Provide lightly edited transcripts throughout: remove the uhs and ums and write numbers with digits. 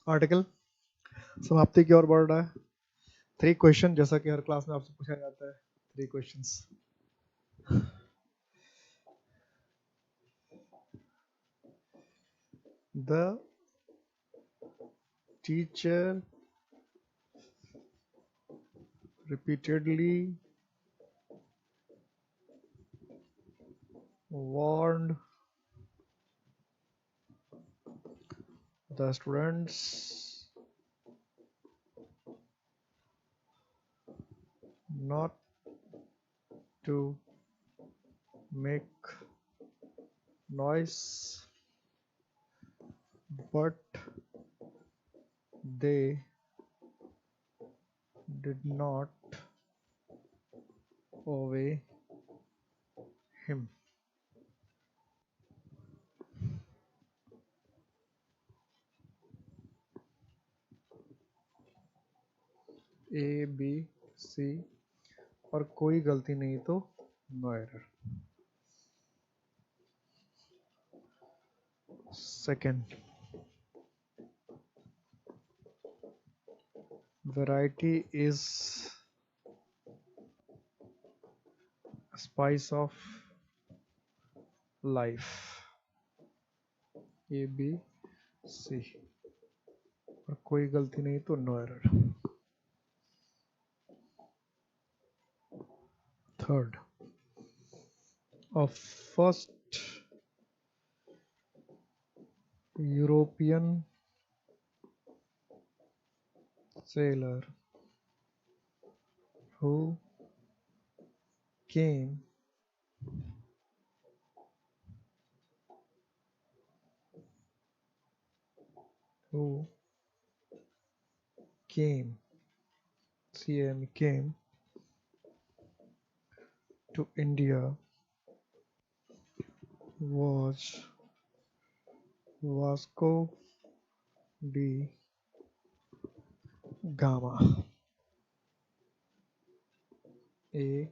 Article समाप्ति की ओर बढ़ रहा है। 3 क्वेश्चन, जैसा कि हर क्लास में आपसे पूछा जाता है, 3 questions. The teacher repeatedly warned the students not to make noise, but they did not obey him. A, B, C और कोई गलती नहीं तो no error. Second, variety is spice of life. A, B, C और कोई गलती नहीं तो no error. Third, a first European sailor who came came to India was Vasco da Gama. A,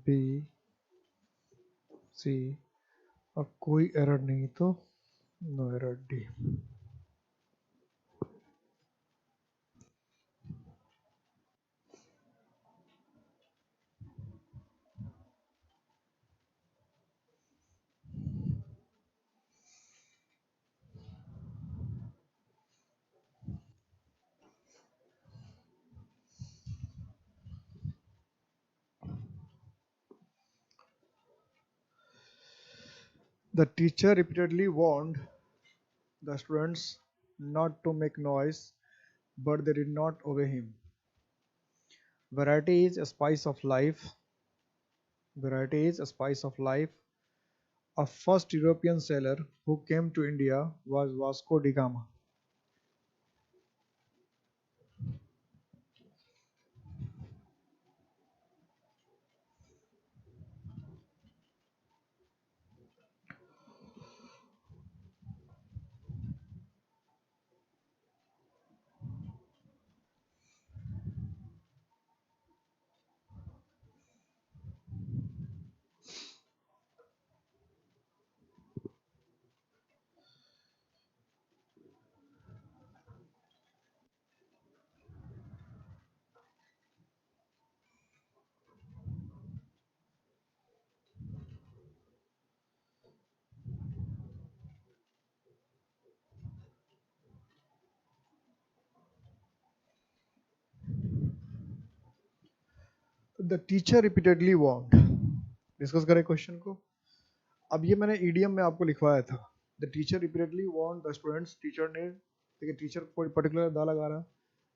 B, C और कोई एरर नहीं तो no error. D. The teacher repeatedly warned the students not to make noise, but they did not obey him. Variety is a spice of life. Variety is a spice of life. A first European sailor who came to India was Vasco da Gama. The teacher repeatedly warned. Discuss करें question को। अब ये मैंने EDM में आपको लिखवाया था। The teacher repeatedly warn the students. Teacher ने, देखिए टीचर कोई पर्टिकुलर दा लगा रहा,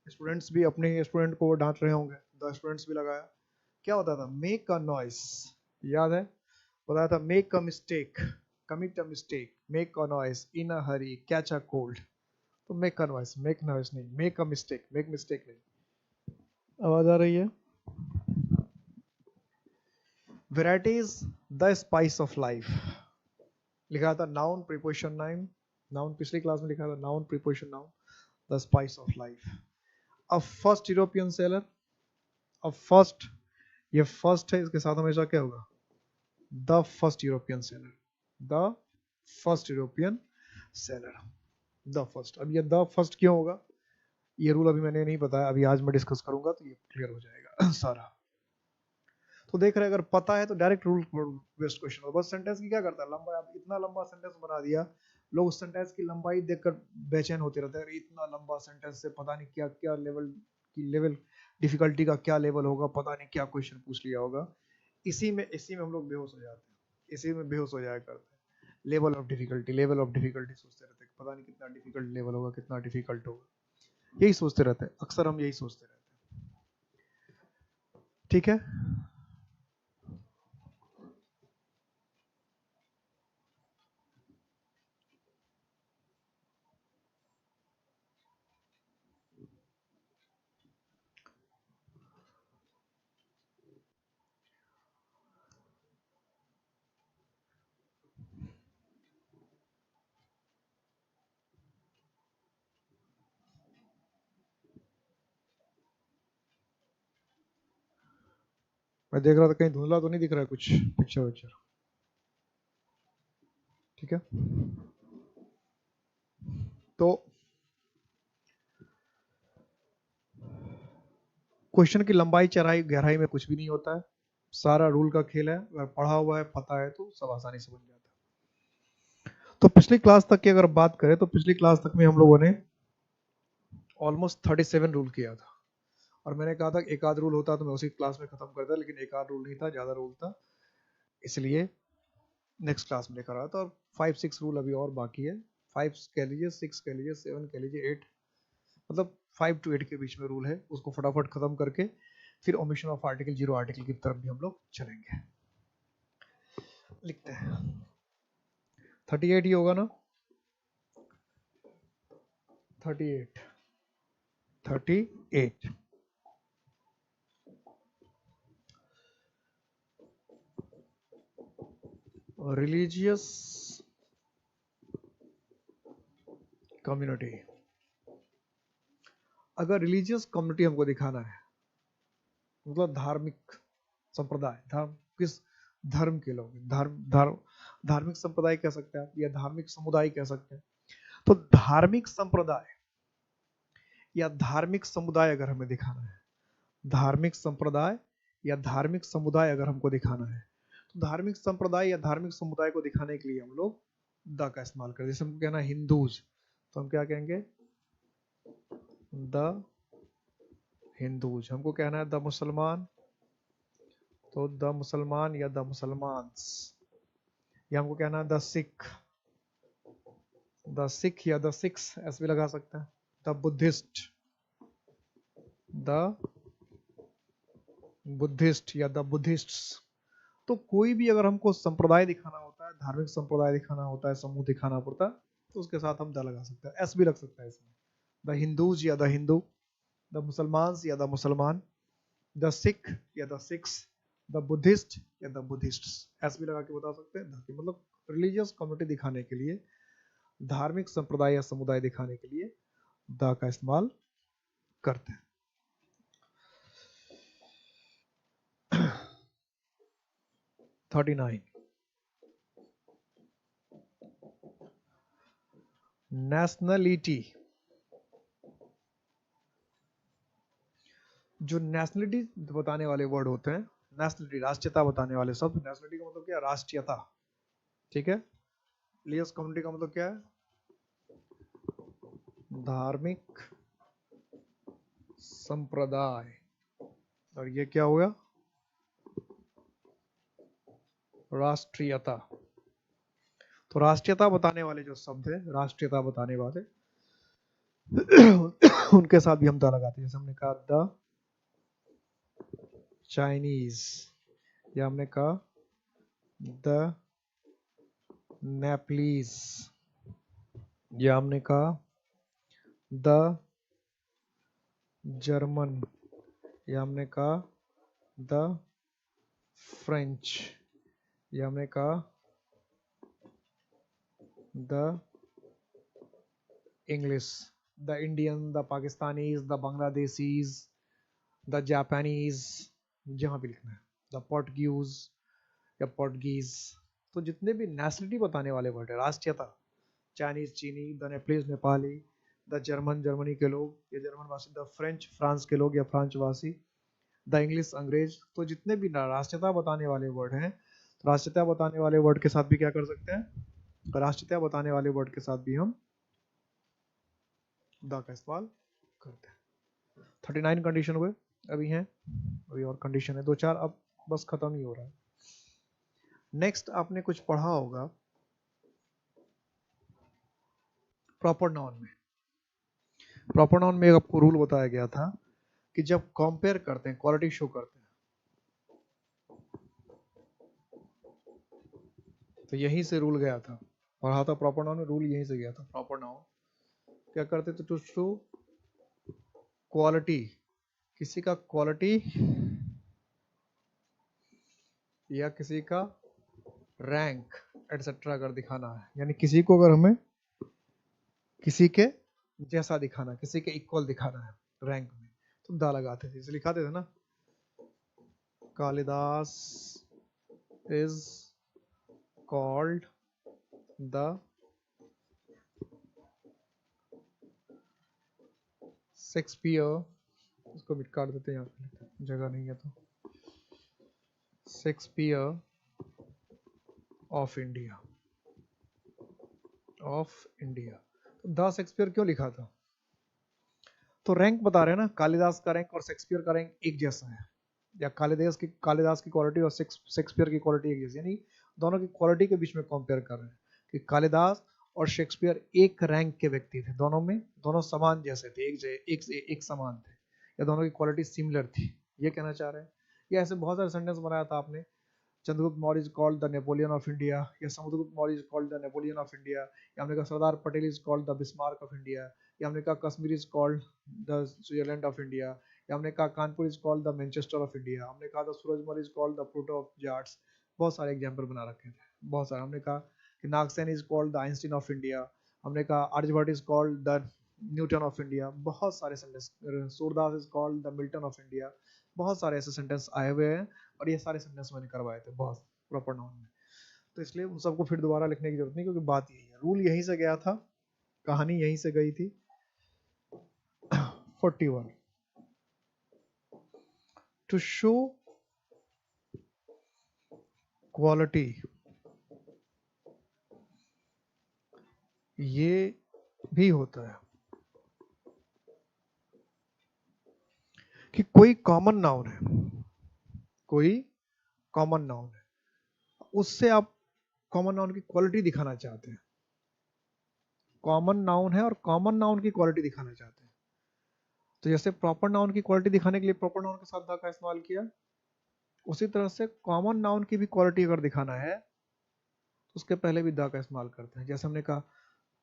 स्टूडेंट्स भी अपने स्टूडेंट को डांट रहे होंगे, द स्टूडेंट्स भी लगाया। क्या होता था? मेक अ नॉइस, याद है? बताया था make a mistake, commit a mistake, make a noise, in a hurry, catch a cold. तो make a noise, make noise नहीं, make a mistake, make mistake नहीं। आवाज आ रही है? Variety is the spice of life. लिखा था noun preposition noun, noun पिछली क्लास में लिखा था noun preposition noun, the spice of life. अब फर्स्ट यूरोपियन सेलर, अब फर्स्ट, ये फर्स्ट है, इसके साथ हमेशा क्या होगा? The first European seller, the first European seller. The first. अब ये द फर्स्ट क्यों होगा, ये रूल अभी मैंने नहीं बताया, अभी आज मैं डिस्कस करूंगा तो ये क्लियर हो जाएगा सारा। तो देख रहे हैं, अगर पता है तो डायरेक्ट रूल बेस्ड क्वेश्चन होगा। बस सेंटेंस की क्या करता है, लंबा, आप इतना लंबा सेंटेंस बना दिया, लोग उस सेंटेंस की लंबाई देखकर बेचैन होते रहते हैं, इतना लंबा सेंटेंस से पता नहीं क्या क्या लेवल डिफिकल्टी का क्या लेवल होगा, पता नहीं क्या क्वेश्चन पूछ लिया होगा। इसी में हम लोग बेहोश हो जाते हैं, इसी में बेहोश हो जाया करते हैं। लेवल ऑफ डिफिकल्टी सोचते रहते हैं, पता नहीं कितना डिफिकल्ट लेवल होगा, कितना डिफिकल्ट होगा, यही सोचते रहते हैं, अक्सर हम यही सोचते रहते हैं। ठीक है, मैं देख रहा था कहीं धुंधला तो नहीं दिख रहा है कुछ पिक्चर विक्चर। ठीक है, तो क्वेश्चन की लंबाई चौड़ाई गहराई में कुछ भी नहीं होता है, सारा रूल का खेल है, अगर पढ़ा हुआ है पता है तो सब आसानी से बन जाता है। तो पिछली क्लास तक की अगर बात करें तो पिछली क्लास तक में हम लोगों ने ऑलमोस्ट 37 रूल किया था, और मैंने कहा था एक आध रूल होता तो मैं उसी क्लास में खत्म करता, लेकिन एक आध रूल नहीं था, ज्यादा रूल था, इसलिए नेक्स्ट क्लास में लेकर आया था। और 5-6 रूल अभी और बाकी है, 5 कह लीजिए, 6 कह लीजिए, 7 कह लीजिए, 8, मतलब 5 to 8 के बीच में रूल है, उसको फटाफट खत्म करके फिर omission of article, zero article की तरफ भी हम लोग चलेंगे। लिखते हैं 38 ही होगा ना, 38 38 रिलीजियस कम्युनिटी। अगर रिलीजियस कम्युनिटी हमको दिखाना है, मतलब धार्मिक संप्रदाय, किस धर्म के लोग, धार्मिक संप्रदाय कह सकते हैं आप, या धार्मिक समुदाय कह सकते हैं। तो धार्मिक संप्रदाय या धार्मिक समुदाय अगर हमें दिखाना है, धार्मिक संप्रदाय या धार्मिक समुदाय अगर हमको दिखाना है, तो धार्मिक संप्रदाय या धार्मिक समुदाय को दिखाने के लिए हम लोग द का इस्तेमाल करें। जैसे हमको कहना है हिंदूज, तो हम क्या कहेंगे, द हिंदूज। हमको कहना है द मुसलमान, तो द मुसलमान या द मुसलमान्स। या हमको कहना है द सिख, द सिख या द सिक्स ऐसे भी लगा सकते हैं। द बुद्धिस्ट, द बुद्धिस्ट या द बुद्धिस्ट्स। तो कोई भी अगर हमको संप्रदाय दिखाना होता है, धार्मिक संप्रदाय दिखाना होता है, समूह दिखाना पड़ता है, तो उसके साथ हम द लगा सकते हैं, एस भी लग सकता है इसमें। द हिंदूज या द हिंदू, द मुसलमान या द मुसलमान, द सिख या द सिक्स, द बुद्धिस्ट या द बुद्धिस्ट्स, एस भी लगा के बता सकते हैं। मतलब रिलीजियस कम्युनिटी दिखाने के लिए, धार्मिक संप्रदाय या समुदाय दिखाने के लिए द का इस्तेमाल करते हैं। 39 नेशनलिटी। जो नेशनलिटी बताने वाले वर्ड होते हैं, नेशनलिटी राष्ट्रीयता बताने वाले शब्द, नेशनलिटी का मतलब क्या है, राष्ट्रीयता। ठीक है, रिलीजियस कम्युनिटी का मतलब क्या है, धार्मिक संप्रदाय। और ये क्या हुआ, राष्ट्रीयता। तो राष्ट्रीयता बताने वाले जो शब्द है, राष्ट्रीयता बताने वाले उनके साथ भी हम द लगाते हैं। जैसे हमने कहा द चाइनीज, या हमने कहा द नेपलीज, या हमने कहा द जर्मन, या हमने कहा द फ्रेंच, या हमने कहा the English, the Indian, the Pakistanis, the Bangladeshis, the Japanese, जहां भी लिखना है, द पोर्टुगीज या पोर्टुगीज। तो जितने भी नेशनलिटी बताने वाले वर्ड है, राष्ट्रीयता, चाइनीज चीनी, the Nepalese Nepali, the German Germany के लोग या जर्मन वासी, द फ्रेंच फ्रांस के लोग या फ्रांच वासी, द इंग्लिश अंग्रेज। तो जितने भी राष्ट्रीयता बताने वाले वर्ड हैं, तो राष्ट्रीयता बताने वाले वर्ड के साथ भी क्या कर सकते हैं, राष्ट्रीयता बताने वाले वर्ड के साथ भी हम द का इस्तेमाल करते हैं। 39 कंडीशन हुए अभी हैं, अभी और कंडीशन है 2-4, अब बस खत्म ही हो रहा है। नेक्स्ट आपने कुछ पढ़ा होगा प्रॉपर नाउन में। प्रॉपर नाउन में आपको रूल बताया गया था कि जब कंपेयर करते हैं, क्वालिटी शो करते हैं, तो यहीं से रूल गया था, पढ़ा था प्रॉपर नाउन में, रूल यहीं से गया था। प्रॉपर नाउन क्या करते थे, टू शो क्वालिटी, किसी का क्वालिटी या किसी का रैंक एटसेट्रा अगर दिखाना है, यानी किसी को अगर हमें किसी के जैसा दिखाना, किसी के इक्वल दिखाना है रैंक में, तो दा लगाते थे, इसे लिखाते थे ना, Kalidas is called the Shakespeare, इसको भी काट देते हैं, यहाँ पे जगह नहीं है तो, Shakespeare of India, of India. तो द शेक्सपियर क्यों लिखा था, तो रैंक बता रहे हैं ना, कालिदास का रैंक और शेक्सपियर का रैंक एक जैसा है, या कालिदास की क्वालिटी और शेक्सपियर की क्वालिटी एक जैसी, यानी दोनों की क्वालिटी के बीच में कंपेयर कर रहे हैं कि कालिदास और शेक्सपियर एक रैंक के व्यक्ति थे, दोनों में दोनों समान जैसे थे, एक समान थे, या दोनों की क्वालिटी सिमिलर थी, ये कहना चाह रहे हैं। या ऐसे बहुत सारे सेंटेंस बनाया था आपने, Chandragupta Maurya is called the Napoleon of India, या Samudragupta Maurya is called the Napoleon of India, या हमने कहा Sardar Patel is called the Bismarck of India, या हमने कहा Kashmir is called the Switzerland of India, या हमने कहा Kanpur is called the Manchester of India, हमने कहा the Surajmal is called the Pluto of Jats. बहुत सारे एग्जाम्पल बना रखे थे, बहुत सारे। हमने कहा कि Nagsen is called the Einstein of India, हमने कहा Aryabhatta is called the Newton of India, बहुत सारे sentence. Surdas is called the Milton of India, बहुत सारे ऐसे सेंटेंस आए हुए हैं, और ये सारे सेंटेंस मैंने करवाए थे बहुत प्रॉपर नाउन में, तो इसलिए उन सबको फिर दोबारा लिखने की जरूरत नहीं, क्योंकि बात यही है, रूल यहीं से गया था, कहानी यहीं से गई थी। 41 टू शो क्वालिटी, ये भी होता है कि कोई कॉमन नाउन है, कोई कॉमन नाउन है, उससे आप कॉमन नाउन की क्वालिटी दिखाना चाहते हैं, कॉमन नाउन है और कॉमन नाउन की क्वालिटी दिखाना चाहते हैं। तो जैसे प्रॉपर नाउन की क्वालिटी दिखाने के लिए प्रॉपर नाउन के साथ द का इस्तेमाल किया, उसी तरह से कॉमन नाउन की भी क्वालिटी अगर दिखाना है, तो उसके पहले भी द का इस्तेमाल करते हैं। जैसे हमने कहा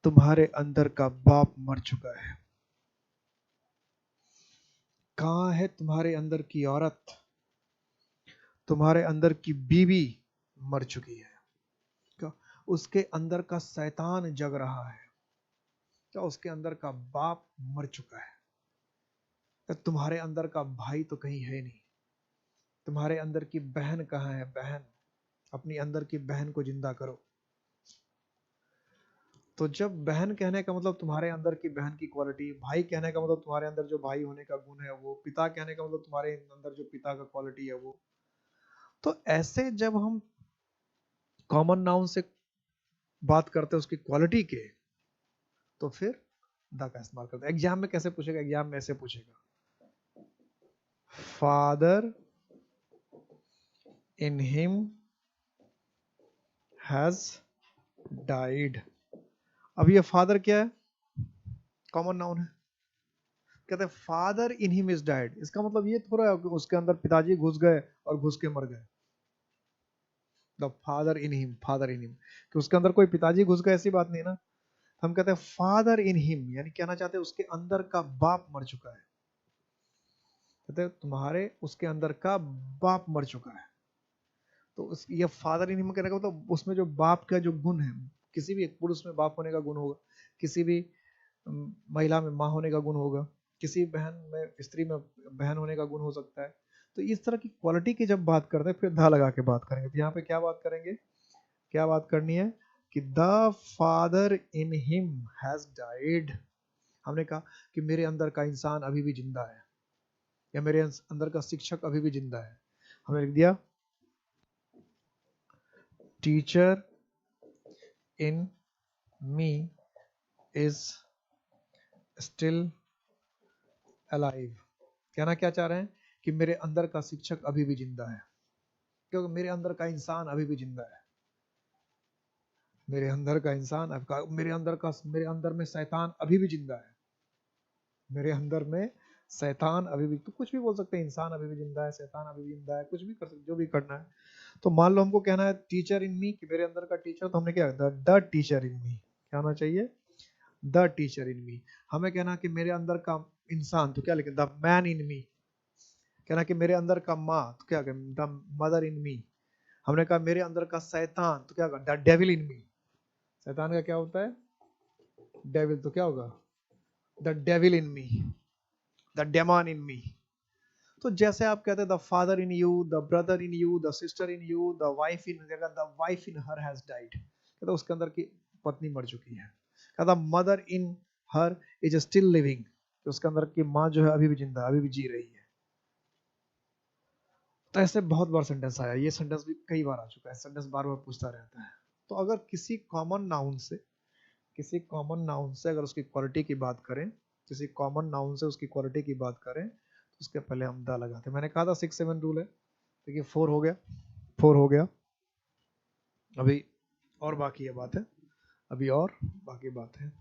तुम्हारे अंदर का बाप मर चुका है, कहाँ है तुम्हारे अंदर की औरत, तुम्हारे अंदर की बीवी मर चुकी है, क्या उसके अंदर का शैतान जग रहा है, क्या उसके अंदर का बाप मर चुका है, क्या तुम्हारे अंदर का भाई तो कहीं है नहीं, तुम्हारे अंदर की बहन कहाँ है, बहन, अपनी अंदर की बहन को जिंदा करो। तो जब बहन कहने का मतलब तुम्हारे अंदर की बहन की क्वालिटी, भाई कहने का मतलब तुम्हारे अंदर जो भाई होने का गुण है वो, पिता कहने का मतलब तुम्हारे अंदर जो पिता का क्वालिटी है वो, तो ऐसे जब हम कॉमन नाउन से बात करते हैं उसकी क्वालिटी के, तो फिर द का इस्तेमाल करते हैं। एग्जाम में कैसे पूछेगा, एग्जाम में ऐसे पूछेगा father in him has died. अब ये फादर क्या है, कॉमन नाउन है, कहते हैं father in him is died, इसका मतलब ये थोड़ा है कि उसके अंदर पिताजी घुस गए और घुस के मर गए। The father in him, father in him, कि उसके अंदर कोई पिताजी घुस गए, ऐसी बात नहीं ना। हम कहते हैं फादर इन हिम, यानी कहना चाहते हैं उसके अंदर का बाप मर चुका है, कहते हैं तुम्हारे उसके अंदर का बाप मर चुका है। तो ये फादर इन हिम कहने का मतलब उसमें जो बाप का जो गुण है, किसी भी पुरुष में बाप होने का गुण होगा, किसी भी महिला में माँ होने का गुण होगा, किसी बहन में, स्त्री में बहन होने का गुण हो सकता है। तो इस तरह की क्वालिटी की जब बात करते हैं फिर धा लगा के बात करेंगे। तो यहाँ पे क्या बात करेंगे, क्या बात करनी है कि the father in him has died, हमने कहा कि मेरे अंदर का इंसान अभी भी जिंदा है, या मेरे अंदर का शिक्षक अभी भी जिंदा है। हमने लिख दिया teacher in me is still alive. कहना क्या चाह रहे हैं कि मेरे अंदर का शिक्षक अभी भी जिंदा है, क्योंकि मेरे अंदर का इंसान अभी भी जिंदा है। मेरे अंदर का इंसान, मेरे अंदर में शैतान अभी भी जिंदा है। मेरे अंदर में शैतान अभी भी, तो कुछ भी बोल सकते हैं, इंसान अभी भी जिंदा है, शैतान अभी भी जिंदा है, कुछ भी कर सकते, जो भी करना है। तो मान लो हमको कहना है टीचर इन मी, कि मेरे अंदर का टीचर, तो हमने क्या द टीचर इन मी, क्या होना चाहिए, द टीचर इन मी। हमें कहना कि मेरे अंदर का इंसान, तो क्या लिखें, द मैन इन मी। कहना कि मेरे अंदर का माँ, तो क्या कहें, द मदर इन मी। हमने कहा मेरे अंदर का शैतान, तो क्या द डेविल इन मी। शैतान का क्या होता है, डेविल, तो क्या होगा, the devil in me, the demon in me. तो जैसे आप कहते हैं the father in you, the brother in you, the sister in you, the wife in, the wife in her has died, कहता उसके अंदर की पत्नी मर चुकी है। कहता mother in her is still living, तो उसके अंदर की माँ जो है अभी भी जिंदा, अभी भी जी रही है। तो ऐसे बहुत बार सेंटेंस आया, ये सेंटेंस भी कई बार आ चुका है, सेंटेंस बार बार पूछता रहता है। तो अगर किसी कॉमन नाउन से अगर उसकी क्वालिटी की बात करें, किसी कॉमन नाउन से उसकी क्वालिटी की बात करें, तो उसके पहले हम द लगाते हैं। मैंने कहा था 6-7 रूल है, देखिए 4 हो गया, 4 हो गया, अभी और बाकी है बात है, अभी और बाकी बात है।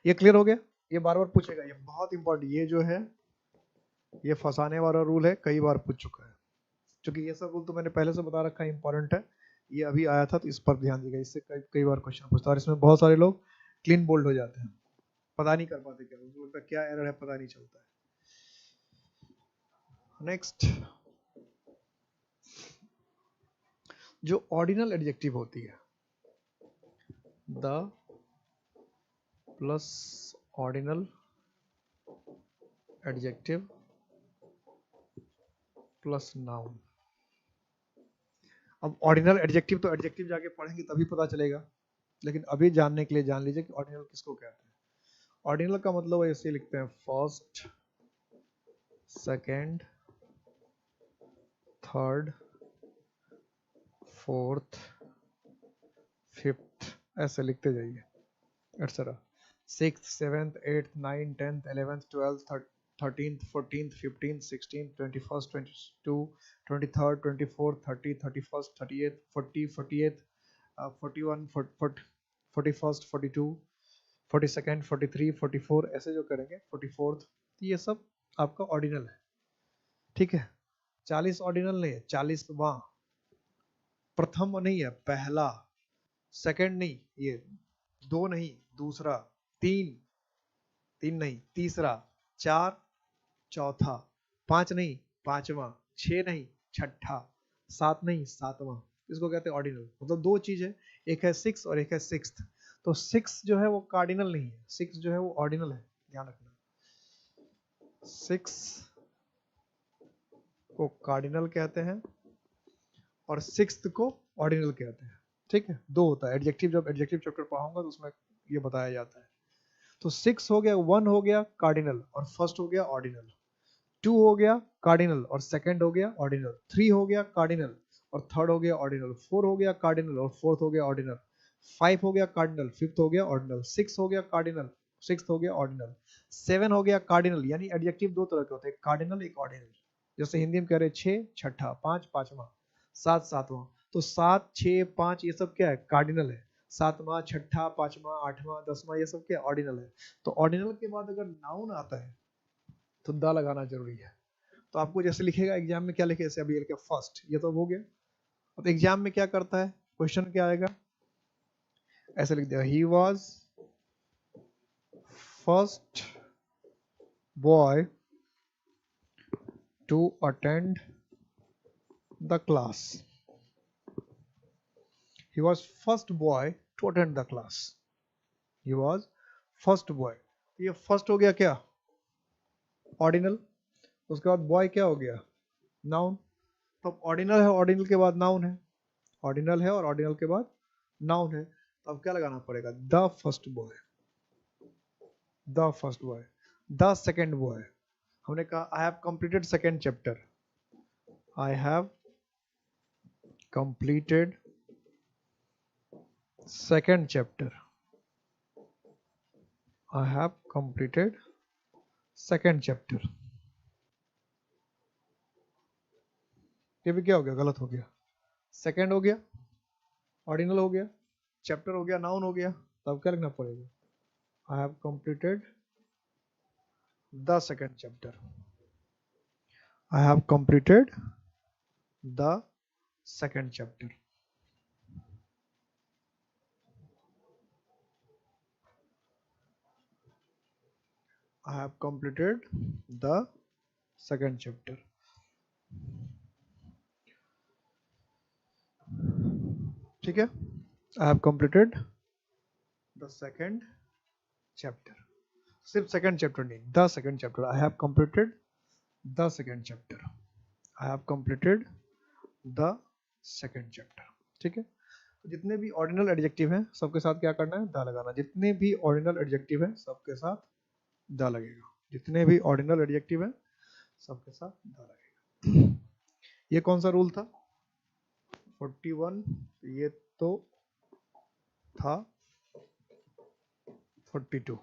ये क्लियर हो गया, ये बार बार पूछेगा, ये बहुत इंपॉर्टेंट, ये जो है ये फंसाने वाला रूल है, कई बार पूछ चुका है। क्योंकि ये सब रूल तो मैंने पहले से बता रखा है, इंपॉर्टेंट है, ये अभी आया था, तो इस पर ध्यान दीजिएगा, इससे कई बार क्वेश्चन पूछता है, और इसमें बहुत सारे लोग क्लीन बोल्ड हो जाते हैं, पता नहीं कर पाते, क्या उनको लगता है क्या एरर है, पता नहीं चलता है। नेक्स्ट, जो ऑर्डिनल एडजेक्टिव होती है, the plus ordinal adjective plus noun. अब ऑर्डिनल एडजेक्टिव तो एडजेक्टिव जाके पढ़ेंगे तभी पता चलेगा, लेकिन अभी जानने के लिए जान लीजिए कि ऑर्डिनल किसको कहते हैं। ऑर्डिनल का मतलब ऐसे लिखते हैं, first, second, third, fourth, fifth, ऐसे लिखते जाइए, etcetera. 6th 7th 8th 9th 10th 11th 12th 13th 14th 15th 16th 21st 22 23rd 24th 30th 31st 38th 40 48th 41 41st 42 42nd 43 44, ऐसे जो करेंगे 44th, ये सब आपका ऑर्डिनल है, ठीक है। 40 ऑर्डिनल नहीं है, 40वां, प्रथम नहीं है, पहला, सेकंड नहीं, ये 2 नहीं, दूसरा, 3 3 नहीं, तीसरा, 4 चौथा, 5 नहीं, पांचवा, 6 नहीं, छठा, 7 नहीं, सातवां। इसको कहते हैं ऑर्डिनल। मतलब दो चीज है, एक है 6 और एक है 6th। तो 6 जो है वो कार्डिनल नहीं है, 6 जो है वो ऑर्डिनल है, ध्यान रखना। 6 को कार्डिनल कहते हैं और 6th को ऑर्डिनल कहते हैं, ठीक है। दो होता है एडजेक्टिव, जब एडजेक्टिव चैप्टर पढ़ाऊंगा तो उसमें ये बताया जाता है। तो 6 हो गया, 1 हो गया कार्डिनल और फर्स्ट हो गया ऑर्डिनल, 2 हो गया कार्डिनल और सेकंड हो गया ऑर्डिनल, 3 हो गया कार्डिनल और थर्ड हो गया ऑर्डिनल, 4 हो गया कार्डिनल और फोर्थ हो गया ऑर्डिनल, 5 हो गया कार्डिनल, फिफ्थ हो गया ऑर्डिनल, 6 हो गया कार्डिनल, सिक्स्थ हो गया ऑर्डिनल, 7 हो गया कार्डिनल। यानी एडजेक्टिव दो तरह के होते हैं, कार्डिनल एक ऑर्डिनल। जैसे हिंदी में कह रहे 6 छठा, 5 पांचवा, 7 सातवां। तो 7 6 5 ये सब क्या है, कार्डिनल है। 7वां, छठा, 5वां, 8वां, 10वां, ये सब क्या ऑर्डिनल है। तो ऑर्डिनल के बाद अगर नाउन आता है तो दा लगाना जरूरी है। तो आपको जैसे लिखेगा एग्जाम में, क्या लिखे, जैसे अभी लिखे फर्स्ट, ये तो हो गया। अब एग्जाम में क्या करता है, क्वेश्चन क्या आएगा, ऐसे लिख दिया, he was first boy to attend the class. He was first boy to attend the class. He was first boy, ये फर्स्ट हो गया क्या, ऑर्डिनल। उसके बाद बॉय क्या हो गया, नाउन। तो ऑर्डिनल है, ऑर्डिनल के बाद नाउन है, ऑर्डिनल है और ऑर्डिनल के बाद नाउन है। तो अब क्या लगाना पड़ेगा, the first boy, the first boy, the second boy. हमने कहा I have completed second chapter, I have completed second chapter, I have completed second chapter. ये भी क्या हो गया, गलत हो गया। सेकेंड हो गया, ऑर्डिनल हो गया, चैप्टर हो गया, नाउन हो गया, तब क्या लिखना पड़ेगा, I have completed the second chapter, I have completed the second chapter. I have completed the second chapter. ठीक है, I have completed the second chapter. सिर्फ second chapter नहीं, the second chapter. I have completed the second chapter. I have completed the second chapter. ठीक है, तो जितने भी ordinal adjective हैं सबके साथ क्या करना है, द लगाना। जितने भी ऑर्डिनल एडजेक्टिव हैं सबके साथ द लगेगा। जितने भी ऑर्डिनल एडजेक्टिव हैं सबके साथ द लगेगा। ये कौन सा रूल था, 41, ये तो था 42।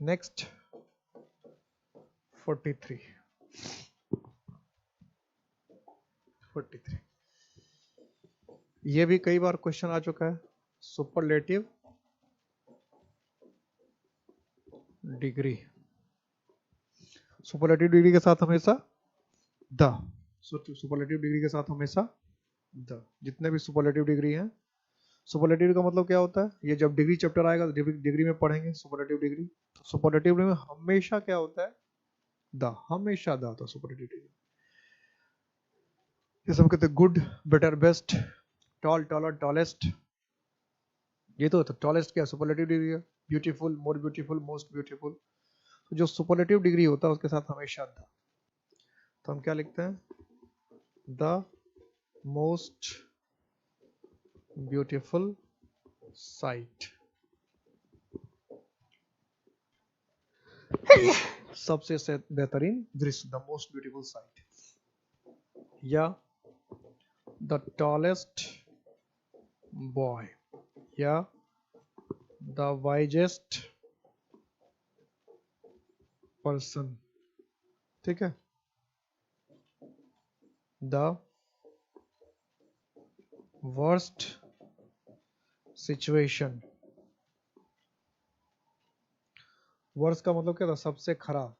नेक्स्ट 43। ये भी कई बार क्वेश्चन आ चुका है, सुपरलेटिव डिग्री। सुपरलेटिव डिग्री के साथ हमेशा द, सुपरलेटिव डिग्री के साथ हमेशा द। जितने भी सुपरलेटिव डिग्री हैं, सुपरलेटिव का मतलब क्या होता है, ये जब डिग्री चैप्टर आएगा तो डिग्री में पढ़ेंगे सुपरलेटिव डिग्री। तो सुपरलेटिव डिग्री में हमेशा क्या होता है, द, हमेशा द होता है सुपरलेटिव डिग्री। ये सब कहते हैं good, better, best, tall, taller, tallest. ये तो टॉलेस्ट क्या सुपरलेटिव डिग्री है। Beautiful, more beautiful, most beautiful. तो जो सुपरलेटिव डिग्री होता है उसके साथ हमेशा द। तो हम क्या लिखते हैं, द मोस्ट ब्यूटीफुल साइट, सबसे बेहतरीन दृश्य, द मोस्ट ब्यूटीफुल साइट, या द टॉलेस्ट बॉय, या द वाइजेस्ट पर्सन। ठीक है, द वर्स्ट सिचुएशन। वर्स्ट का मतलब क्या था, सबसे खराब।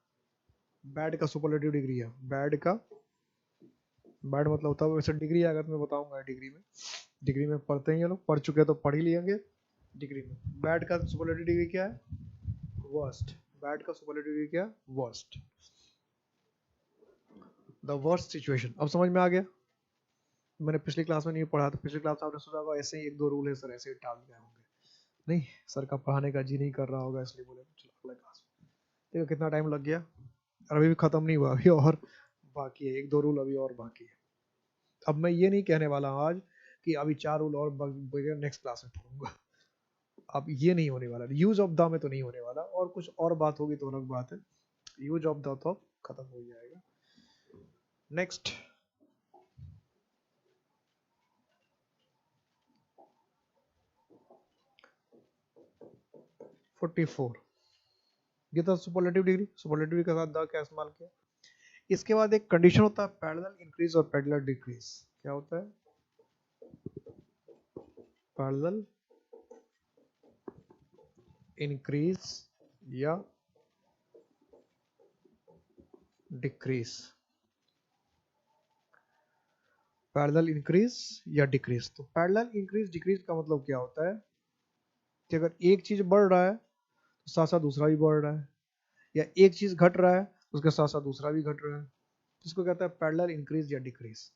बैड का सुपरलेटिव डिग्री है, बैड मतलब होता है, वैसे डिग्री आएगा तो मैं बताऊंगा डिग्री में पढ़ते हैं, ये लोग पढ़ चुके हैं तो पढ़ ही लेंगे डिग्री में। बैड का सुपरलेटिव डिग्री क्या है, वर्स्ट। बैड का सुपरलेटिव डिग्री क्या है, वर्स्ट, द वर्स्ट सिचुएशन। अब समझ में आ गया, मैंने पिछली क्लास में नहीं पढ़ा, तो पिछली क्लास आपने सोचा होगा ऐसे ही एक दो रूल है सर, ऐसे ही टाल गए होंगे। नहीं, सर का पढ़ाने का जी नहीं कर रहा होगा इसलिए बोले चलो अगला क्लास। देखो कितना टाइम लग गया, और अभी भी खत्म नहीं हुआ, अभी और बाकी है, एक दो रूल अभी और बाकी है। अब मैं ये नहीं कहने वाला हूँ आज कि अभी 4 रूल और नेक्स्ट क्लास में पढ़ूंगा। अब ये नहीं होने वाला, यूज ऑफ द में तो नहीं होने वाला, और कुछ और बात होगी तो अलग बात है। यूज ऑफ द तो खत्म हो जाएगा। नेक्स्ट 44, ये था सुपरलेटिव डिग्री। सुपरलेटिव के साथ द क्या इस्तेमाल किया। इसके बाद एक कंडीशन होता है पैरेलल इंक्रीज और पैरेलल डिक्रीज। क्या होता है, पैरेलल इंक्रीज या डिक्रीज, पैरेलल इंक्रीज या डिक्रीज। तो पैरेलल इंक्रीज डिक्रीज का मतलब क्या होता है कि अगर एक चीज बढ़ रहा है तो साथ साथ दूसरा भी बढ़ रहा है, या एक चीज घट रहा है उसके साथ साथ दूसरा भी घट रहा है, इसको कहता है पैरेलल इंक्रीज या डिक्रीज।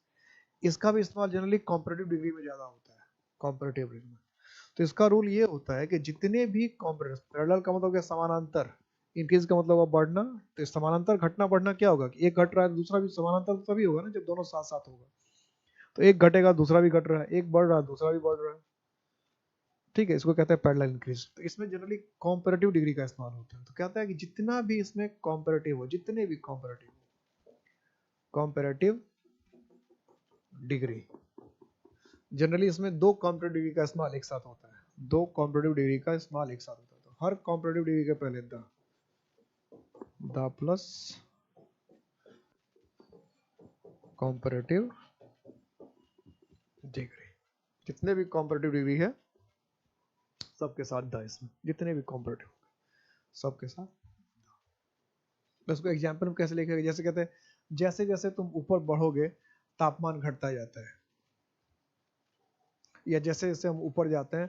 इसका भी इस्तेमाल जनरली कॉम्परेटिव डिग्री में ज्यादा होता है, कॉम्परेटिव डिग्री में। तो इसका रूल ये होता है कि जितने भी पैरेलल का मतलब क्या, समानांतर, इंक्रीज का मतलब बढ़ना, तो समानांतर घटना बढ़ना क्या होगा कि एक घट रहा है तो दूसरा भी समानांतर तभी होगा ना जब दोनों साथ साथ होगा। तो एक घटेगा दूसरा भी घट रहा है, एक बढ़ रहा है दूसरा भी बढ़ रहा है, ठीक है, इसको कहते हैं पैरेलल इंक्रीज। तो इसमें जनरली कॉम्पैरेटिव डिग्री का इस्तेमाल होता है। तो कहता है कि जितना भी इसमें कॉम्पैरेटिव हो, जितने भी कॉम्पैरेटिव डिग्री, जनरली इसमें दो कॉम्पैरेटिव डिग्री का इस्तेमाल एक साथ होता है, दो कॉम्पैरेटिव डिग्री का इस्तेमाल एक साथ होता है। तो हर कॉम्पैरेटिव डिग्री के पहले द प्लस कॉम्पैरेटिव डिग्री, जितने भी कॉम्पैरेटिव डिग्री है सबके साथ द, इसमें जितने भी कॉम्पैरेटिव सबके साथ। इसको एग्जांपल में कैसे लिखेंगे, जैसे कहते हैं जैसे जैसे तुम ऊपर बढ़ोगे तापमान घटता जाता है, या जैसे जैसे हम ऊपर जाते हैं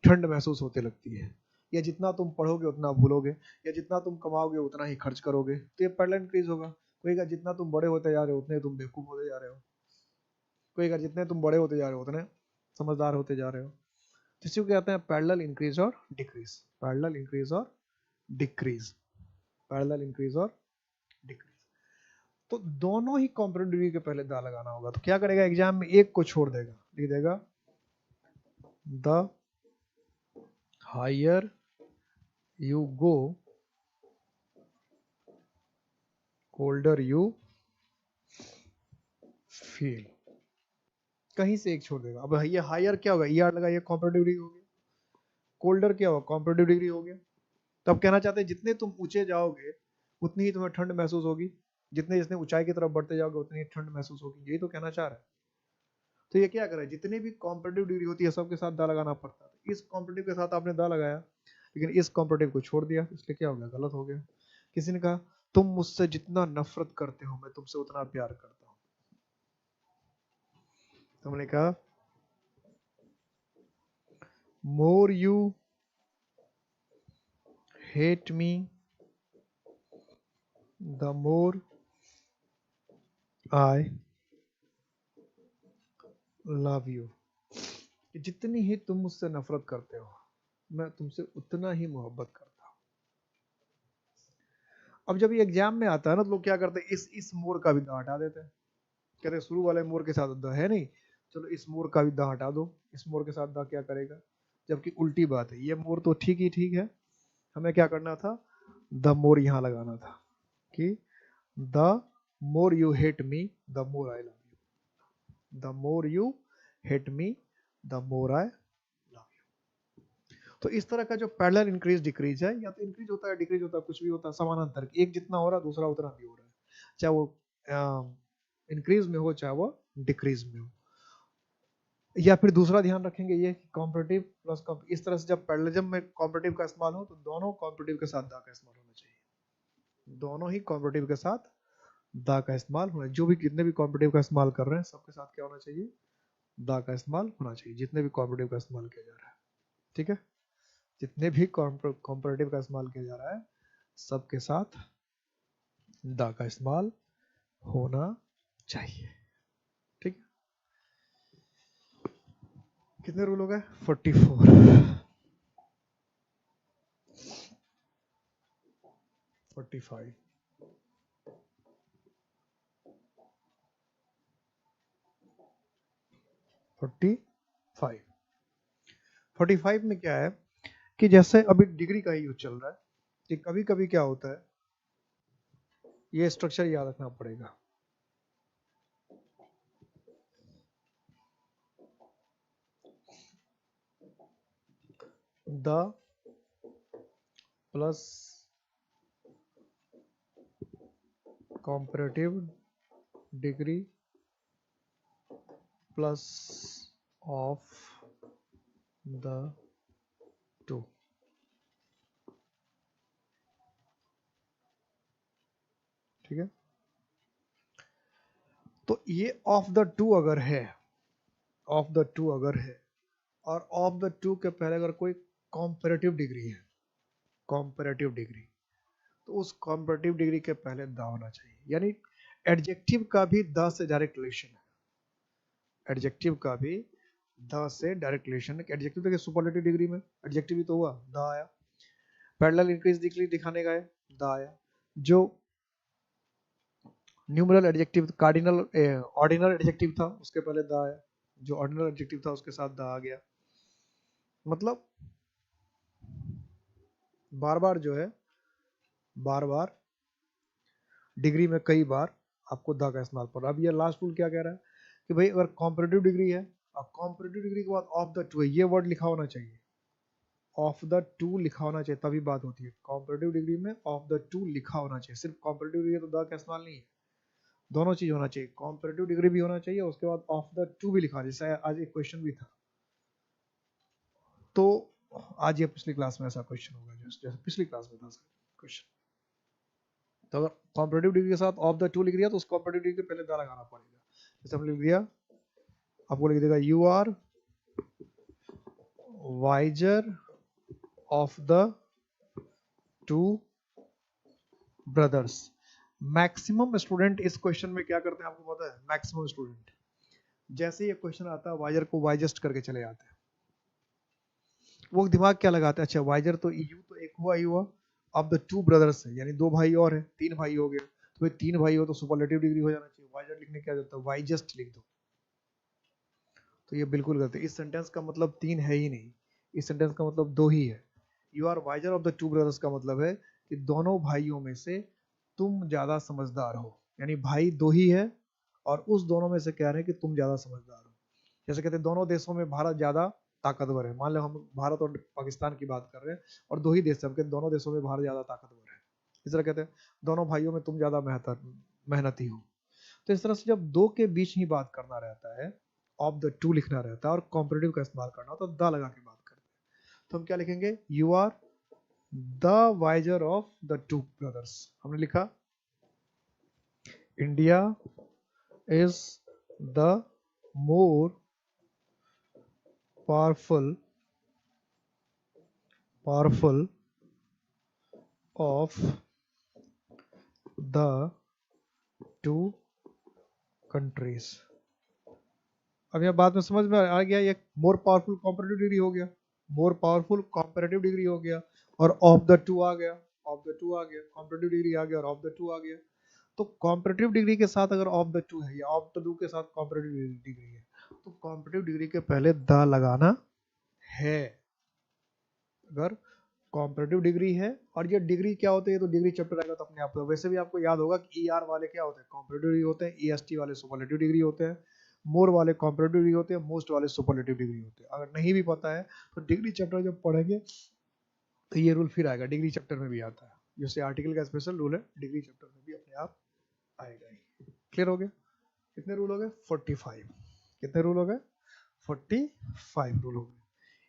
ठंड महसूस होते लगती है, या जितना तुम पढ़ोगे उतना भूलोगे, या जितना तुम कमाओगे उतना ही खर्च करोगे। तो ये पैरेलल इंक्रीज होगा। कोई कहेगा जितना तुम बड़े होते जा रहे हो उतने तुम बेवकूफ होते जा रहे हो, कोई कहेगा जितने तुम बड़े होते जा रहे हो उतने समझदार होते जा रहे हो। तो इसी को कहते हैं पैरेलल इंक्रीज और डिक्रीज, पैरेलल इंक्रीज और डिक्रीज, पैरेलल इंक्रीज और डिक्रीज। तो दोनों ही कॉम्पैरेटिव डिग्री के पहले दा लगाना होगा। तो क्या करेगा एग्जाम में, एक को छोड़ देगा, लिख देगा the higher you go colder you feel, कहीं से एक छोड़ देगा। अब ये हायर क्या होगा, ई आर लगा, ये कॉम्पैरेटिव डिग्री हो गया। कोल्डर क्या होगा, कॉम्पैरेटिव डिग्री हो गया। तब कहना चाहते हैं जितने तुम ऊंचे जाओगे उतनी ही तुम्हें ठंड महसूस होगी, जितने जितने ऊंचाई की तरफ बढ़ते जाओगे उतनी ही ठंड महसूस होगी, यही तो कहना चाह रहा है। तो ये क्या करे, जितनी भी कॉम्पैरेटिव डिग्री होती है सबके साथ दा लगाना पड़ता है। इस कॉम्पैरेटिव के साथ आपने दा लगाया, लेकिन इस कॉम्पैरेटिव को छोड़ दिया, इसलिए क्या हो गया, गलत हो गया। किसी ने कहा तुम मुझसे जितना नफरत करते हो मैं तुमसे उतना प्यार करता हूं। तुमने कहा more you hate me the more I love you, जितनी ही तुम मुझसे नफरत करते हो मैं तुमसे उतना ही मोहब्बत करता हूं। अब जब ये एग्जाम में आता है ना तो लोग क्या करते हैं, इस मोर का भी दा हटा देते हैं, कहते हैं शुरू वाले मोर के साथ दा है नहीं, चलो इस मोर का भी दा हटा दो, इस मोर के साथ दा क्या करेगा, जबकि उल्टी बात है। ये मोर तो ठीक ही ठीक है, हमें क्या करना था, द मोर यहां लगाना था कि the more you hate me the more I love you, the more you hate me the more I love you. तो इस तरह का जो पैरेलल इंक्रीज डिक्रीज है, या तो इंक्रीज होता है डिक्रीज होता है, कुछ भी होता है समानांतर, एक जितना हो रहा है दूसरा उतना भी हो रहा है, चाहे वो इंक्रीज में हो चाहे वो डिक्रीज में हो। या फिर दूसरा ध्यान रखेंगे ये कॉम्परेटिव प्लस इस तरह से जब पैरेललिज्म में कॉम्परेटिव का इस्तेमाल हो तो दोनों कॉम्परेटिव के साथ दा का इस्तेमाल होना चाहिए, दोनों ही कॉम्परेटिव के साथ दा का इस्तेमाल होना, जो भी कितने भी कॉम्परेटिव का इस्तेमाल कर रहे हैं सबके साथ क्या होना चाहिए, दा का इस्तेमाल होना चाहिए, जितने भी कॉम्परेटिव का इस्तेमाल किया जा रहा है। ठीक है, जितने भी कॉम्परेटिव का इस्तेमाल किया जा रहा है सबके साथ दा का इस्तेमाल होना चाहिए। ठीक है, कितने रूल हो गए, 44 45 45 45 में क्या है कि जैसे अभी डिग्री का ही यूज चल रहा है कि कभी कभी क्या होता है, ये स्ट्रक्चर याद रखना पड़ेगा। The plus comparative degree plus of the two, ठीक है। तो ये ऑफ द टू अगर है, ऑफ द टू अगर है और ऑफ द टू के पहले अगर कोई कॉम्परेटिव डिग्री है, कॉम्परेटिव डिग्री, तो उस कॉम्परेटिव डिग्री के पहले द होना चाहिए। यानी एडजेक्टिव का भी द से डायरेक्ट रिलेशन है, एडजेक्टिव का भी द से डायरेक्ट रिलेशन है। एडजेक्टिव देखिए सुपरलेटिव डिग्री में एडजेक्टिव ही तो हुआ, द आया। पैरेलल इंक्रीज डिग्री दिखाने का है, द आया। जो numeral adjective, cardinal ordinal adjective था, उसके पहले द आया, जो ऑर्डिनल एडजेक्टिव था उसके साथ द आ गया। मतलब बार बार जो है, बार बार डिग्री में कई बार आपको द का इस्तेमाल पड़ रहा है। अब ये लास्ट रूल क्या कह रहा है कि भाई अगर कॉम्परेटिव डिग्री है और कॉम्परेटिव डिग्री के बाद ऑफ द टू है, ये वर्ड लिखा होना चाहिए, ऑफ द टू लिखा होना चाहिए, तभी बात होती है। कॉम्परेटिव डिग्री में ऑफ द टू लिखा होना चाहिए, सिर्फ कॉम्परेटिव डिग्री तो द का इस्तेमाल नहीं है, दोनों चीज होना चाहिए, कॉम्परेटिव डिग्री भी होना चाहिए, उसके बाद ऑफ द टू भी लिखा, जैसे आज एक क्वेश्चन भी था, तो आज या पिछली क्लास में ऐसा क्वेश्चन होगा, जैसे पिछली क्लास में था क्वेश्चन। तो अगर कॉम्परेटिव डिग्री के साथ ऑफ द टू लिख दिया तो उस कॉम्परेटिव डिग्री के पहले द लगाना पड़ेगा। जैसे हमने लिख दिया, आपको लिख देगा you are wiser of the two brothers. Maximum student इस क्वेश्चन में क्या करते हैं आपको पता है? मैक्सिमम स्टूडेंट जैसे ही ये क्वेश्चन आता है वाइजर को वाइजस्ट करके चले जाते हैं। वो दिमाग क्या लगाते हैं, अच्छा वाइजर तो यू तो एक हुआ ही हुआ, अब द टू ब्रदर्स है यानी दो भाई और है, तीन भाई हो गया, तो भाई तीन भाई हो तो सुपरलेटिव डिग्री हो जाना चाहिए, वाइजर लिखने क्या जाता है, वाइजस्ट लिख दो। तो ये बिल्कुल गलत है, इस सेंटेंस का मतलब तीन है ही नहीं, इस सेंटेंस का मतलब दो ही है। You are wiser of the two brothers का मतलब है कि दोनों भाइयों में से तुम ज्यादा समझदार हो, यानी भाई दो ही है और उस दोनों में से कह रहे हैं कि तुम ज्यादा समझदार हो। जैसे कहते हैं दोनों देशों में भारत ज्यादा ताकतवर है, मान लो हम भारत और पाकिस्तान की बात कर रहे हैं और दो ही देश है, दोनों देशों में भारत ज्यादा ताकतवर है। इस तरह कहते हैं दोनों भाइयों में तुम ज्यादा मेहनती हो। तो इस तरह से जब दो के बीच ही बात करना रहता है, ऑफ द टू लिखना रहता है और कॉम्परेटिव का इस्तेमाल करना तो द लगा के बात करते हैं। तो हम क्या लिखेंगे, you are the wiser of the two brothers. हमने लिखा India is the more powerful of the two countries। अब यह बात में समझ में आ गया, ये मोर पावरफुल कॉम्परेटिव डिग्री हो गया, मोर पावरफुल कॉम्परेटिव डिग्री हो गया और ऑफ द टू आ गया, ऑफ द टू आ गया, कॉम्परेटिव डिग्री आ गया और ऑफ द टू आ गया। तो कॉम्परेटिव डिग्री के साथ अगर ऑफ द टू है या ऑफ द टू के साथ कॉम्परेटिव डिग्री है तो कॉम्परेटिव डिग्री के पहले द लगाना है। अगर कॉम्परेटिव डिग्री है और ये डिग्री क्या होती है तो डिग्री चैप्टर आएगा तो अपने आप, वैसे भी आपको याद होगा कि ई आर वाले क्या होते हैं, कॉम्परेटिव डिग्री होते हैं, ई एस टी वाले सुपरलेटिव डिग्री होते हैं, मोर वाले कॉम्परेटिव डिग्री होते हैं, मोस्ट वाले सुपरलेटिव डिग्री होते हैं। अगर नहीं भी पता है तो डिग्री चैप्टर जब पढ़ेंगे तो ये रूल फिर आएगा, डिग्री चैप्टर में भी आता है, जैसे आर्टिकल का स्पेशल रूल है डिग्री चैप्टर में भी अपने आप आएगा ही। क्लियर हो गया? कितने रूल हो गए? 45। कितने रूल हो गए? 45 रूल हो गए।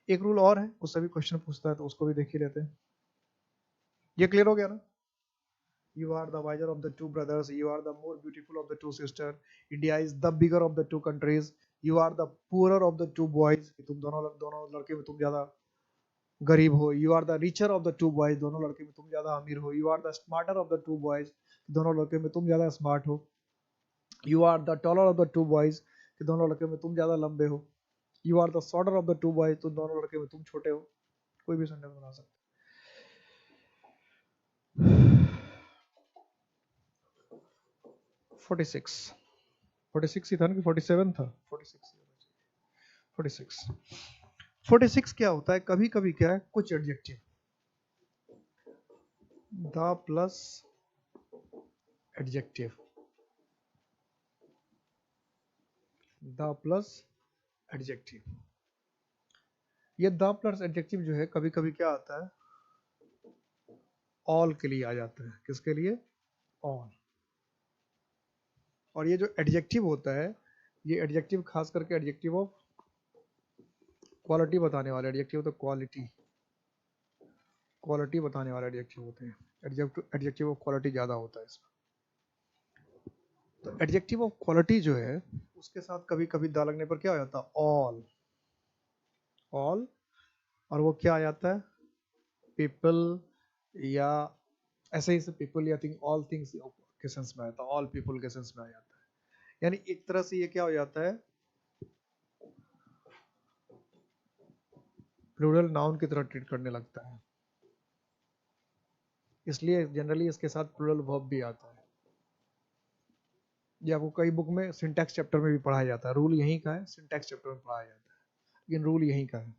एक रूल और है, उससे भी क्वेश्चन पूछता है तो उसको भी देख ही लेते हैं। ये क्लियर हो गया ना? You are the wiser of the two brothers, you are the more beautiful of the two sisters, India is the bigger of the two countries, you are the poorer of the two boys, तुम दोनों दोनों लड़के में तुम ज्यादा गरीब हो, you are the richer of the two boys, दोनों लड़के में तुम ज्यादा अमीर हो, you are the smarter of the two boys, दोनों लड़के में तुम ज्यादा स्मार्ट हो, you are the taller of the two boys, दोनों लड़के में तुम ज्यादा लंबे हो, you are the shorter of the two boys, तो दोनों लड़के में तुम छोटे हो। कोई भी सेंटेंस बना सकते। 46 ही था ना कि 47 था? 46 क्या होता है, कभी कभी क्या है, कुछ adjective the plus adjective, the plus adjective, ये द प्लस एडजेक्टिव जो है कभी कभी क्या आता है, ऑल के लिए आ जाता है। किसके लिए? ऑल। और ये जो एडजेक्टिव होता है, ये एडजेक्टिव खास करके एडजेक्टिव ऑफ क्वालिटी बताने वाले एडजेक्टिव होते हैं, क्वालिटी बताने वाले एडजेक्टिव होते हैं, एडजेक्टिव ऑफ क्वालिटी ज्यादा होता है इसमें। तो एडजेक्टिव ऑफ क्वालिटी जो है उसके साथ कभी कभी द लगने पर क्या हो जाता है, ऑल। ऑल, और वो क्या आ जाता है, पीपल या ऐसे ही से पीपल या थिंग, ऑल थिंग्स के सेंस में आता है, ऑल पीपल के सेंस में आ जाता है। यानी एक तरह से ये क्या हो जाता है, प्लूरल नाउन की तरह ट्रीट करने लगता है, इसलिए जनरली इसके साथ प्लूरल वर्ब भी आता है। ये आपको कई बुक में सिंटैक्स चैप्टर में भी पढ़ाया जाता है, रूल यहीं का है, सिंटैक्स चैप्टर में पढ़ाया जाता है, लेकिन रूल यहीं का है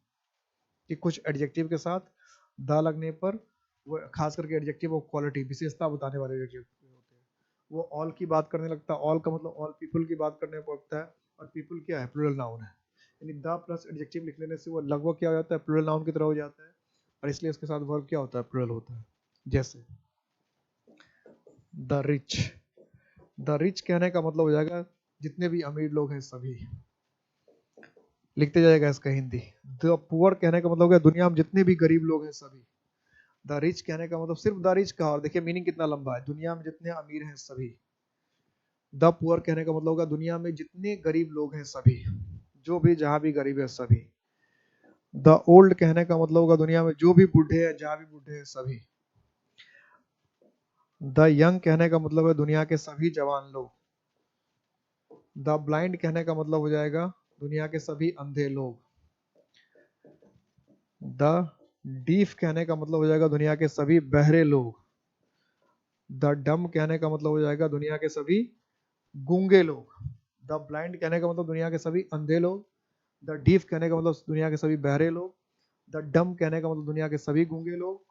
कि कुछ एडजेक्टिव के साथ द लगने पर, वो खास करके एडजेक्टिव ऑफ क्वालिटी, विशेषता बताने वाले एडजेक्टिव होते हैं, वो ऑल की बात करने लगता है, ऑल का मतलब ऑल पीपल की बात करने पड़ता है, और पीपल क्या है, प्लूरल नाउन है, यानी द प्लस एडजेक्टिव लिख लेने से वो लगभग क्या हो जाता है, प्लूरल नाउन की तरह हो जाता है, और इसलिए उसके साथ वर्ब क्या होता है, प्लूरल होता है। जैसे द रिच, द रिच कहने का मतलब हो जाएगा जितने भी अमीर लोग हैं सभी, लिखते जाएगा इसका हिंदी। द पुअर कहने का मतलब हो गया दुनिया में जितने भी गरीब लोग हैं सभी। द रिच कहने का मतलब सिर्फ द रिच का, और देखिए मीनिंग कितना लंबा है, दुनिया में जितने अमीर हैं सभी। द पुअर कहने का मतलब होगा दुनिया में जितने गरीब लोग हैं सभी, जो भी जहां भी गरीब है सभी। द ओल्ड कहने का मतलब होगा दुनिया में जो भी बूढ़े हैं, जहां भी बूढ़े हैं सभी। द यंग कहने का मतलब है दुनिया के सभी जवान लोग। द ब्लाइंड कहने का मतलब हो जाएगा दुनिया के सभी अंधे लोग। द डीफ कहने का मतलब हो जाएगा दुनिया के सभी बहरे लोग। द डम कहने का मतलब हो जाएगा दुनिया के सभी गूंगे लोग। द ब्लाइंड कहने का मतलब दुनिया के सभी अंधे लोग। द डीफ कहने का मतलब दुनिया के सभी बहरे लोग। द डम कहने का मतलब दुनिया के सभी गूंगे लोग।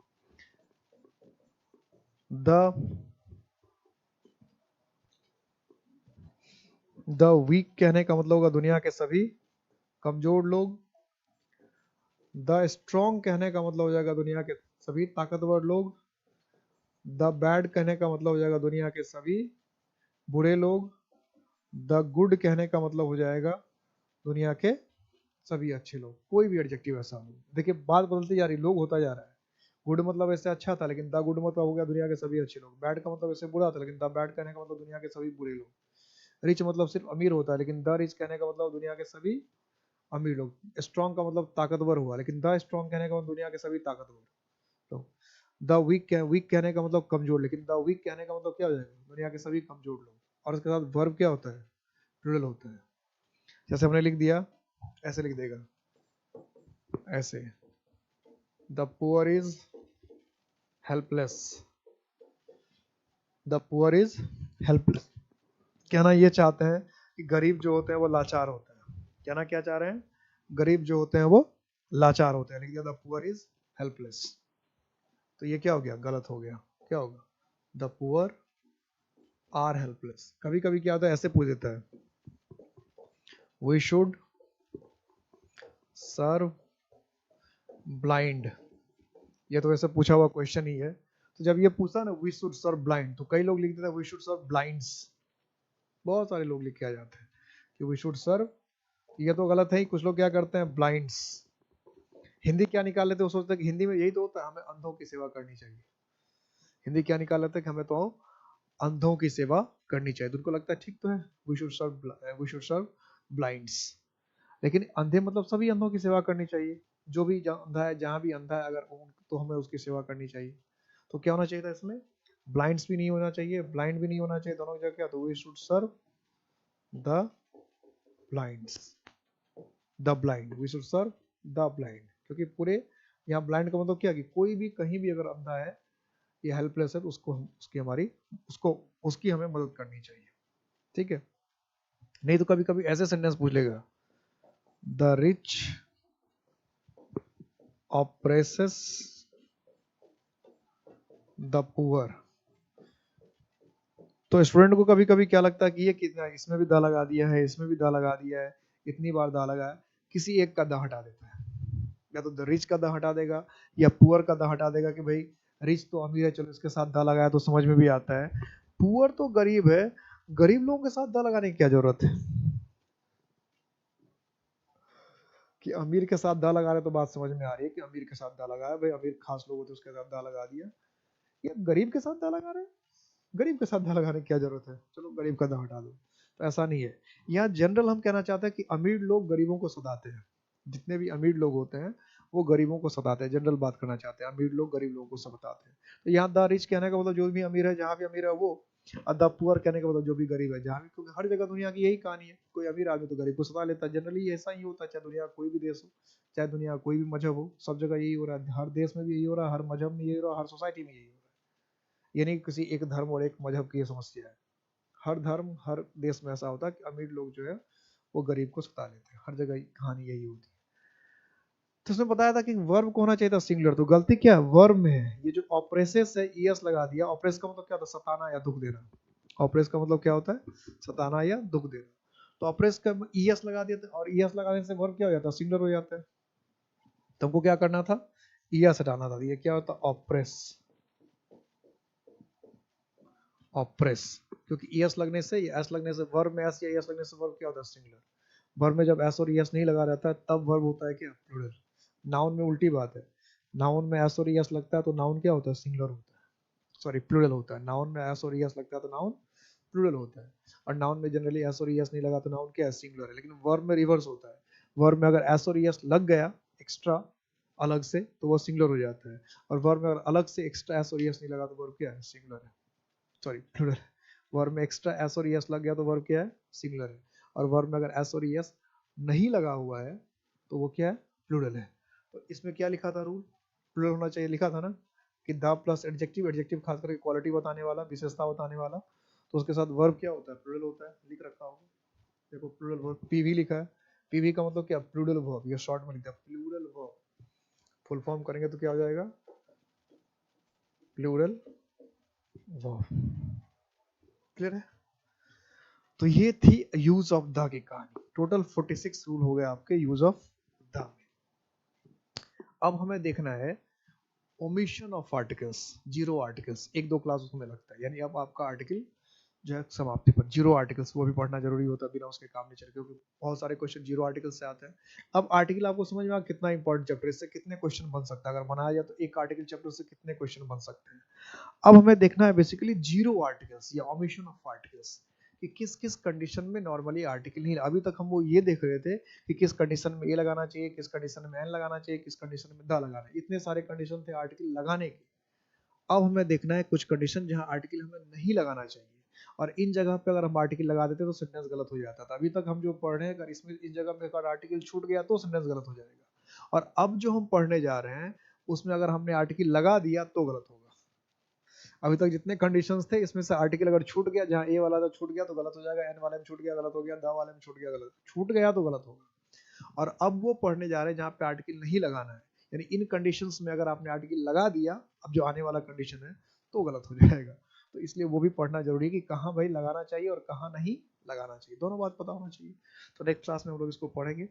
द वीक कहने का मतलब होगा दुनिया के सभी कमजोर लोग। द स्ट्रॉन्ग कहने का मतलब हो जाएगा दुनिया के सभी ताकतवर लोग। द बैड कहने का मतलब हो जाएगा दुनिया के सभी बुरे लोग। द गुड कहने का मतलब हो जाएगा दुनिया के सभी अच्छे लोग। कोई भी एडजेक्टिव ऐसा हो, देखिए बात बदलती जा रही, लोग होता जा रहा है। गुड मतलब ऐसे अच्छा था, लेकिन द गुड मतलब हो गया दुनिया के सभी अच्छे लोग। बैड का मतलब ऐसे बुरा था, लेकिन द बैड कहने का मतलब दुनिया के सभी बुरे लोग। रिच मतलब सिर्फ अमीर होता है, लेकिन द रिच कहने का मतलब दुनिया के सभी अमीर लोग। स्ट्रॉन्ग का मतलब ताकतवर हुआ, लेकिन द स्ट्रॉन्ग कहने का मतलब दुनिया के सभी ताकतवर लोग। द वीक कहने का मतलब कमजोर, लेकिन द वीक कहने का मतलब क्या हो जाएगा, दुनिया के सभी कमजोर लोग। और उसके साथ वर्ब क्या होता है, प्लूरल होता है। जैसे हमने लिख दिया, ऐसे लिख देगा, ऐसे the poor is helpless. The poor is helpless कहना ये चाहते हैं कि गरीब जो होते हैं वो लाचार होते हैं। कहना क्या चाह रहे हैं, गरीब जो होते हैं वो लाचार होते हैं। लिख दिया द पुअर इज हेल्पलेस। तो ये क्या हो गया, गलत हो गया। क्या होगा, द पुअर आर हेल्पलेस। कभी कभी क्या होता है, ऐसे पूछ देता है, वी शुड सर्व ब्लाइंड। ये तो वैसे पूछा हुआ क्वेश्चन ही है, तो जब ये पूछा ना वी शुड सर्व ब्लाइंड, तो कई लोग लिख देते हैं वी शुड सर्व ब्लाइंड्स। बहुत सारे लोग लिख के आ जाते हैं कि वी शुड सर्व, ये तो गलत है ही। कुछ लोग क्या करते हैं, ब्लाइंड्स। हिंदी क्या निकाल लेते हैं, वो सोचते हैं कि हिंदी में यही तो होता है, हमें अंधों की सेवा करनी चाहिए। हिंदी क्या निकाल लेते हैं कि हमें तो अंधों की सेवा करनी चाहिए, तो उनको लगता है ठीक तो है, वी शुड सर्व ब्लाइंड्स। लेकिन अंधे मतलब सभी अंधों की सेवा करनी चाहिए, जो भी अंधा है, जहां भी अंधा है अगर, तो हमें उसकी सेवा करनी चाहिए। तो क्या होना चाहिए था इसमें, ब्लाइंड्स भी नहीं होना चाहिए, ब्लाइंड भी नहीं होना चाहिए, दोनों की जगह क्या, तो we should serve the blinds, the blind, we should serve the blind. क्योंकि पूरे यहाँ ब्लाइंड का मतलब क्या, कि कोई भी कहीं भी अगर अंधा है या हेल्पलेस है, तो उसको उसकी हमारी उसको उसकी हमें मदद करनी चाहिए। ठीक है, नहीं तो कभी कभी ऐसे सेंटेंस पूछ लेगा, द रिच ऑप्रेसेस द पुअर। तो स्टूडेंट को कभी कभी क्या लगता है कि ये कितना, इसमें भी दा लगा दिया है, इसमें भी दा लगा दिया है, इतनी बार दा लगा है, किसी एक का दा हटा देता है। या तो द रिच का दा हटा देगा, या पुअर का दा हटा देगा, कि भाई रिच तो अमीर है, चलो इसके साथ दा लगाया तो समझ में भी आता है। पुअर तो गरीब है, गरीब लोगों के साथ दा लगाने की क्या जरूरत है। कि अमीर के साथ दा लगा रहे तो बात समझ में आ रही है कि अमीर के साथ दा लगाया, भाई अमीर खास लोग होते उसके साथ दा लगा दिया। ये गरीब के साथ दा लगा रहे हैं, गरीब के साथ दा लगाने की क्या जरूरत है, चलो गरीब का दा हटा दो। तो ऐसा नहीं है, यहाँ जनरल हम कहना चाहते हैं कि अमीर लोग गरीबों को सताते हैं। जितने भी अमीर लोग होते हैं वो गरीबों को सताते हैं, जनरल बात करना चाहते हैं, अमीर लोग गरीब लोगों को सताते हैं। तो यहाँ द रिच कहने का मतलब जो भी अमीर है, जहाँ भी अमीर है वो, और द पुअर कहने का मतलब जो भी गरीब है जहाँ भी, क्योंकि हर जगह दुनिया की यही कहानी है, कोई अमीर आदमी तो गरीब को सता लेता है, जनरली ऐसा ही होता है, चाहे दुनिया कोई भी देश हो, चाहे दुनिया कोई भी मजहब हो, सब जगह यही हो रहा है। हर देश में भी यही हो रहा है, हर मजहब में यही हो रहा है, हर सोसाइटी में यही हो रहा है। ये नहीं किसी एक धर्म और एक मजहब की ये समस्या है, हर धर्म हर देश में ऐसा होता है कि अमीर लोग जो है वो गरीब को सता लेते हैं, हर जगह कहानी यही होती है। तो उसने बताया था कि वर्ब को होना चाहिए था सिंगुलर, तो गलती क्या है वर्ब में है, ये जो ऑपरेसेस है ईएस लगा दिया। ऑपरेस का मतलब क्या होता है, सताना या दुख देना। ऑपरेस का मतलब क्या होता है, सताना या दुख देना। तो ऑपरेस का ईएस लगा दिया था, और ईएस लगाने से वर्ब क्या हो जाता है, सिंगुलर हो जाता है। तो हमको क्या करना था, ईएस हटाना था। ये क्या होता है, ऑपरेस, ऑपरेस, क्योंकि ईएस लगने से या एस लगने से वर्ब में एस या ईएस लगने से वर्ब क्या होता है, सिंगुलर। वर्ब में जब एस और ईएस नहीं लगा रहता है तब वर्ब होता है क्या, प्लूरल। नाउन में उल्टी बात है, नाउन में एस और ईएस लगता है तो नाउन क्या होता है, सिंगुलर होता है, सॉरी प्लूरल होता है। नाउन में एस और ईएस लगता है तो नाउन प्लूरल होता है, और नाउन में जनरली एस और ईएस नहीं लगा तो नाउन क्या है, सिंगुलर है। लेकिन वर्ब में रिवर्स होता है, वर्ब में अगर एस और ईएस लग गया एक्स्ट्रा अलग से तो वो सिंगुलर हो जाता है, और वर्ब में अगर अलग से एक्स्ट्रा एस और ईएस नहीं लगा तो वर्ब क्या है, सिंगुलर है, सॉरी प्लूरल। वर्ब में एक्स्ट्रा एस और ईएस लग गया तो वर्ब क्या है, सिंगुलर है। और वर्ब में अगर एस और ईएस नहीं लगा हुआ है तो वो क्या है, प्लूरल है। तो इसमें क्या लिखा था रूल, प्लूरल होना चाहिए, लिखा था ना कि द प्लस एडजेक्टिव, एडजेक्टिव खास करके क्वालिटी बताने वाला, विशेषता बताने वाला, तो उसके साथ वर्ब क्या होता है, प्लूरल होता है, लिख रखा होगा। देखो प्लूरल वर्ब, पीवी लिखा है, पीवी का मतलब क्या, प्लूरल वर्ब, ये शॉर्ट में लिखा है प्लूरल वर्ब। फुल फॉर्म करेंगे तो क्या हो जाएगा, प्लूरल वर्ब। क्लियर है। तो ये थी यूज ऑफ द की कहानी। टोटल 46 रूल हो गए आपके यूज ऑफ द में। अब हमें देखना है omission of articles, zero articles, एक दो क्लास उसमें लगता है, यानी अब आपका आर्टिकल जो है समाप्ति पर, जीरो आर्टिकल्स वो भी पढ़ना जरूरी होता है, बिना उसके काम नहीं चले, क्योंकि बहुत सारे क्वेश्चन जीरो आर्टिकल से आते हैं। अब आर्टिकल आपको समझ में आ कितना इंपॉर्टेंट चैप्टर, इससे कितने क्वेश्चन बन सकता है, अगर बनाया जाए तो एक आर्टिकल चैप्टर से कितने क्वेश्चन बन सकते हैं। अब हमें देखना है बेसिकली जीरो आर्टिकल्स या ओमिशन ऑफ आर्टिकल्स, कि किस किस कंडीशन में नॉर्मली आर्टिकल नहीं। अभी तक हम वो ये देख रहे थे कि किस कंडीशन में ए लगाना चाहिए, किस कंडीशन में एन लगाना चाहिए, किस कंडीशन में द लगाना है, इतने सारे कंडीशन थे आर्टिकल लगाने के। अब हमें देखना है कुछ कंडीशन जहां आर्टिकल हमें नहीं लगाना चाहिए, और इन जगह पे अगर हम आर्टिकल लगा देते तो सेंटेंस गलत हो जाता था। अभी तक हम जो पढ़ रहे हैं अगर इसमें इस जगह पे अगर आर्टिकल छूट गया तो सेंटेंस गलत हो जाएगा, और अब जो हम पढ़ने जा रहे हैं उसमें अगर हमने आर्टिकल लगा दिया तो गलत होगा। अभी तक जितने कंडीशंस थे इसमें से आर्टिकल अगर छूट गया, जहां ए वाला था छूट गया तो गलत हो जाएगा, एन वाले में छूट गया गलत हो गया, द वाले में छूट गया गलत, छूट गया तो गलत होगा। और अब वो पढ़ने जा रहे हैं जहां पे आर्टिकल नहीं लगाना है, यानी इन कंडीशंस में अगर आपने आर्टिकल लगा दिया, अब जो आने वाला कंडीशन है तो गलत हो जाएगा। तो इसलिए वो भी पढ़ना जरूरी है कि कहाँ भाई लगाना चाहिए और कहाँ नहीं लगाना चाहिए, दोनों बात पता होना चाहिए। तो नेक्स्ट क्लास में हम लोग इसको पढ़ेंगे।